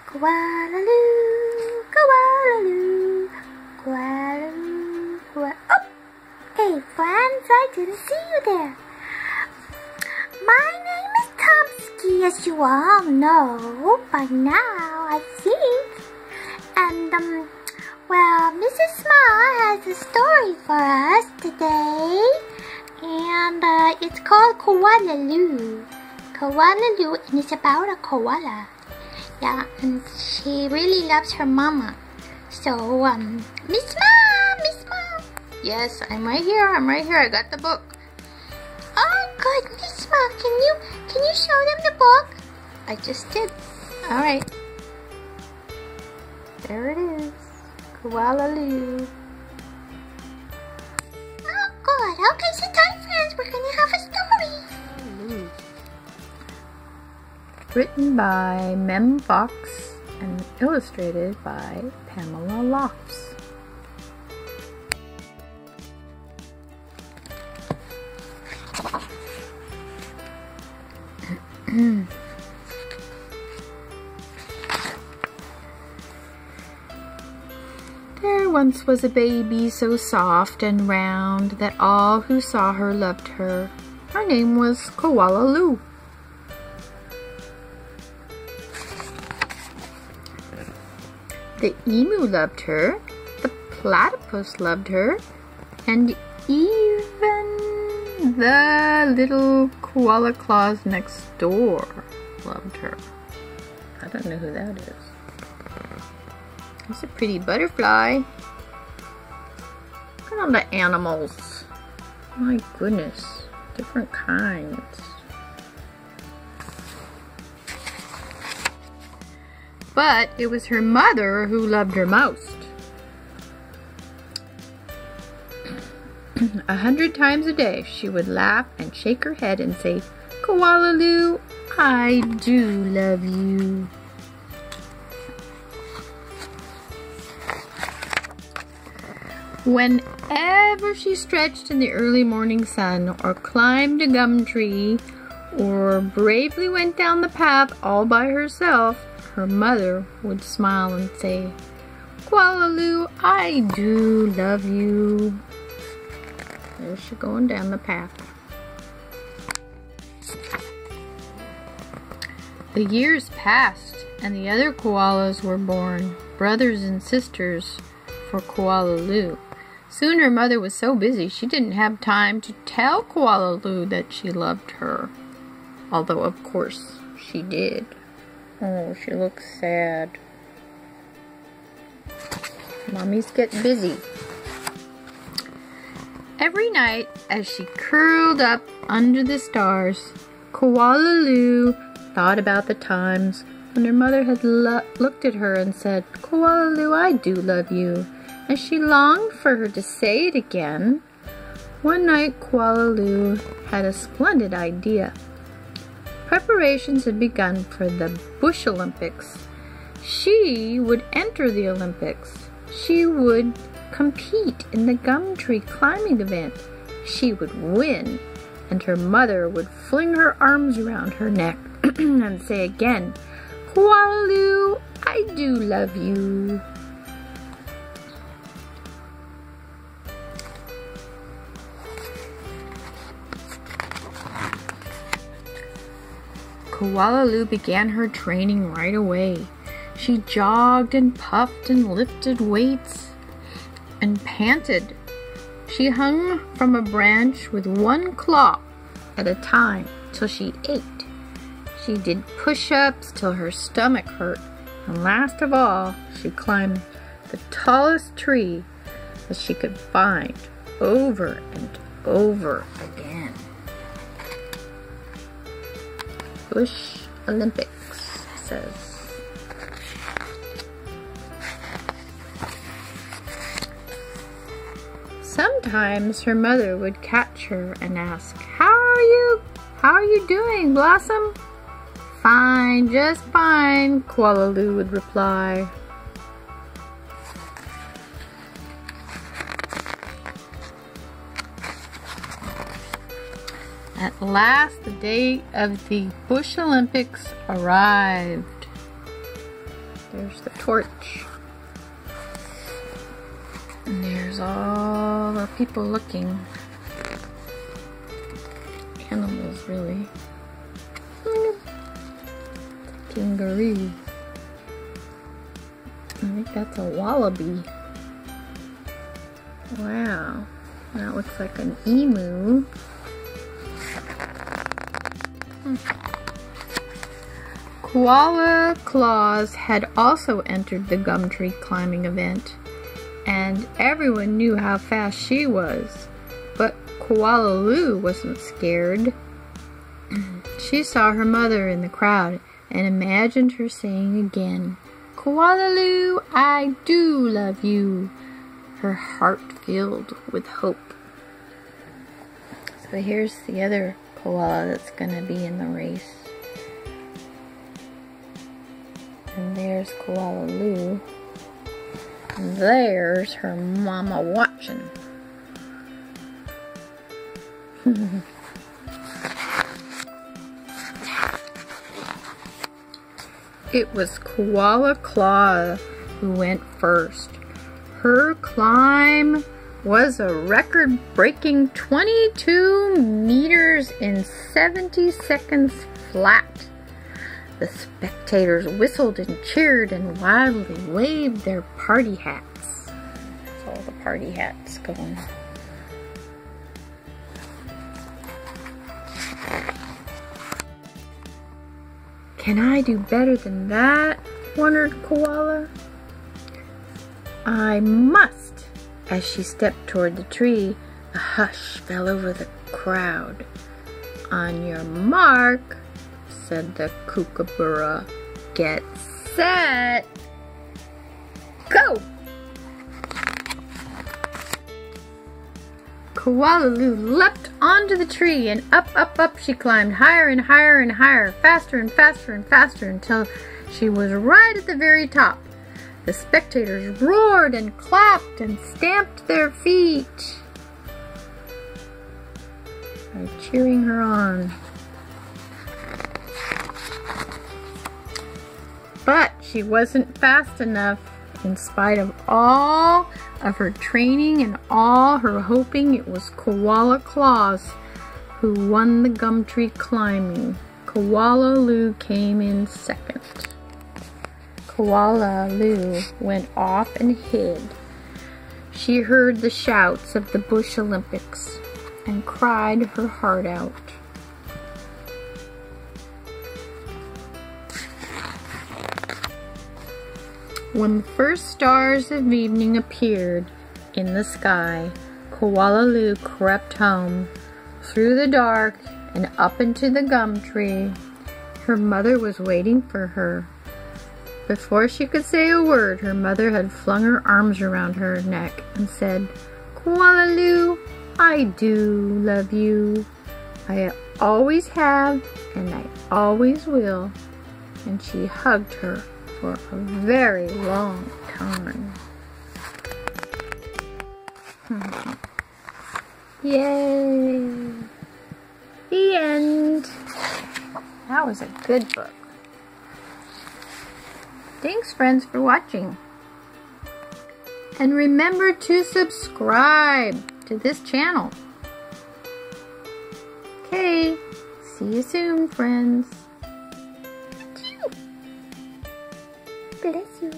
Koala Lou, Koala Lou, Koala Lou, Koala... Oh! Hey friends, I didn't see you there. My name is Tumpsky, as you all know by now, I think. And, well, Mrs. Small has a story for us today. And, it's called Koala Lou. Koala Lou, and it's about a koala. Yeah, and she really loves her mama. So, Miss Mom. Yes, I'm right here, I got the book. Oh, good, Miss Mom, can you show them the book? I just did. All right. There it is. Koala Lou. Oh, good. Okay, sit tight, friends. We're gonna have a story. Written by Mem Fox and illustrated by Pamela Lofts. There once was a baby so soft and round that all who saw her loved her. Her name was Koala Lou. The emu loved her, the platypus loved her, and even the little koala claws next door loved her. I don't know who that is. It's a pretty butterfly. Look at all the animals. My goodness, different kinds. But it was her mother who loved her most. 100 times a day she would laugh and shake her head and say, "Koala Lou, I do love you." Whenever she stretched in the early morning sun, or climbed a gum tree, or bravely went down the path all by herself, her mother would smile and say, "Koala Lou, I do love you." There's she going down the path. The years passed, and the other koalas were born, brothers and sisters for Koala Lou. Soon her mother was so busy she didn't have time to tell Koala Lou that she loved her. Although, of course, she did. Oh, she looks sad. Mommy's getting busy. Every night, as she curled up under the stars, Koala Lou thought about the times when her mother had looked at her and said, "Koala Lou, I do love you." And she longed for her to say it again. One night, Koala Lou had a splendid idea. Preparations had begun for the Bush Olympics. She would enter the Olympics. She would compete in the gum tree climbing event. She would win, and her mother would fling her arms around her neck and say again, "Koala Lou, I do love you." Koala Lou began her training right away. She jogged and puffed and lifted weights and panted. She hung from a branch with one claw at a time till she ate. She did push-ups till her stomach hurt. And last of all, she climbed the tallest tree that she could find over and over again. Bush Olympics says. Sometimes her mother would catch her and ask, How are you doing, Blossom?" "Fine, just fine," Koala Lou would reply. At last, the day of the Bush Olympics arrived. There's the torch. And there's all the people looking. Animals, really. Kangaroo. I think that's a wallaby. Wow. That looks like an emu. Koala Claus had also entered the gum tree climbing event, and everyone knew how fast she was. But Koala Lou wasn't scared. She saw her mother in the crowd and imagined her saying again, "Koala Lou, I do love you," her heart filled with hope. So here's the other koala that's going to be in the race. And there's Koala Lou. And there's her mama watching. It was Koala Claus who went first. Her climb was a record-breaking 22 meters in 70 seconds flat. The spectators whistled and cheered and wildly waved their party hats. That's all the party hats going. Can I do better than that? Wondered Koala. I must. As she stepped toward the tree, a hush fell over the crowd. On your mark, said the kookaburra. Get set, go! Koala Lou leapt onto the tree, and up, up, up she climbed, higher and higher and higher, faster and faster and faster, until she was right at the very top. The spectators roared and clapped and stamped their feet, cheering her on. But she wasn't fast enough. In spite of all of her training and all her hoping, it was Koala Claus who won the gum tree climbing. Koala Lou came in second. Koala Lou went off and hid. She heard the shouts of the Bush Olympics and cried her heart out. When the first stars of evening appeared in the sky, Koala Lou crept home through the dark and up into the gum tree. Her mother was waiting for her. Before she could say a word, her mother had flung her arms around her neck and said, "Koala Lou, I do love you. I always have, and I always will." And she hugged her for a very long time. Yay! The end. That was a good book. Thanks, friends, for watching. And remember to subscribe to this channel. Okay, see you soon, friends. Bless you.